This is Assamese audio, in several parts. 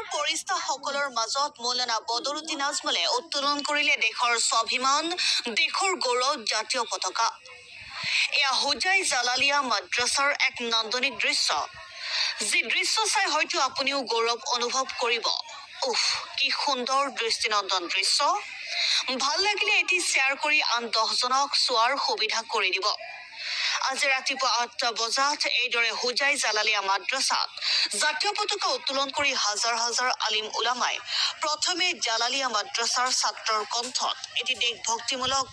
সমাজৰ পৰিষ্টাসকলৰ মাজত মৌলানা বদৰুদ্দিন আজমলে উত্তোলন কৰিলে দেশৰ স্বাভিমান, দেশৰ গৌৰৱ জাতীয় পতাকা। এয়া হোজাই জালালিয়া মাদ্ৰাছাৰ এক নান্দনিক দৃশ্য, যি দৃশ্য চাই হয়তো আপুনিও গৌৰৱ অনুভৱ কৰিব। উফ, কি সুন্দৰ দৃষ্টিনন্দন দৃশ্য। ভাল লাগিলে এটি শ্বেয়াৰ কৰি আন 10জনক চোৱাৰ সুবিধা কৰি দিব। আজি ৰাতিপুৱা 8টা বজাত এইদৰে হোজাই জালালিয়া মাদ্ৰাছাত জাতীয় পতাকা উত্তোলন কৰি হাজাৰ হাজাৰ আলিম উলামাই প্ৰথমে জালালিয়া মাদ্ৰাছাৰ ছাত্ৰৰ কণ্ঠত এটি দেশভক্তিমূলক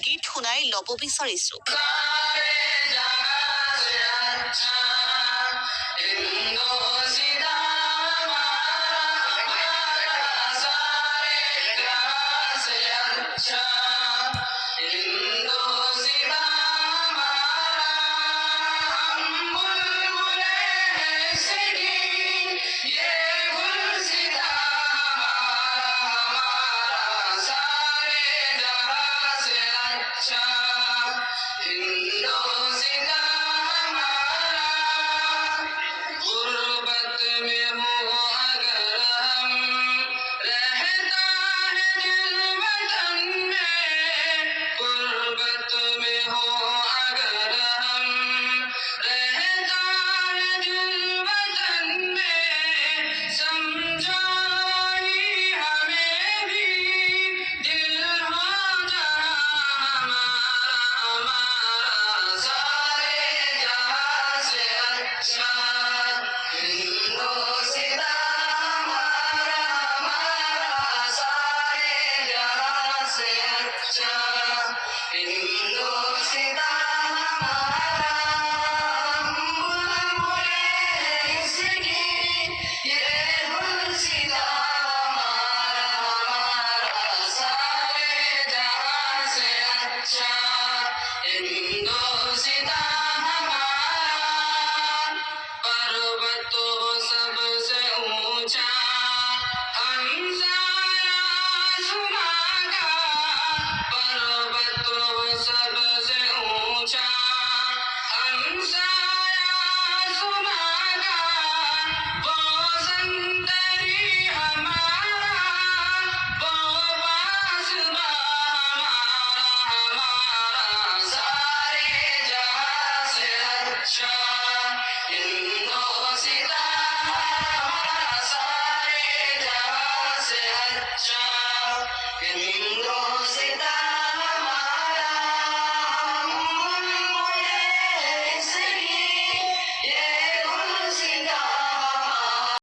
গীত শুনাই ল'ব বিচাৰিছো।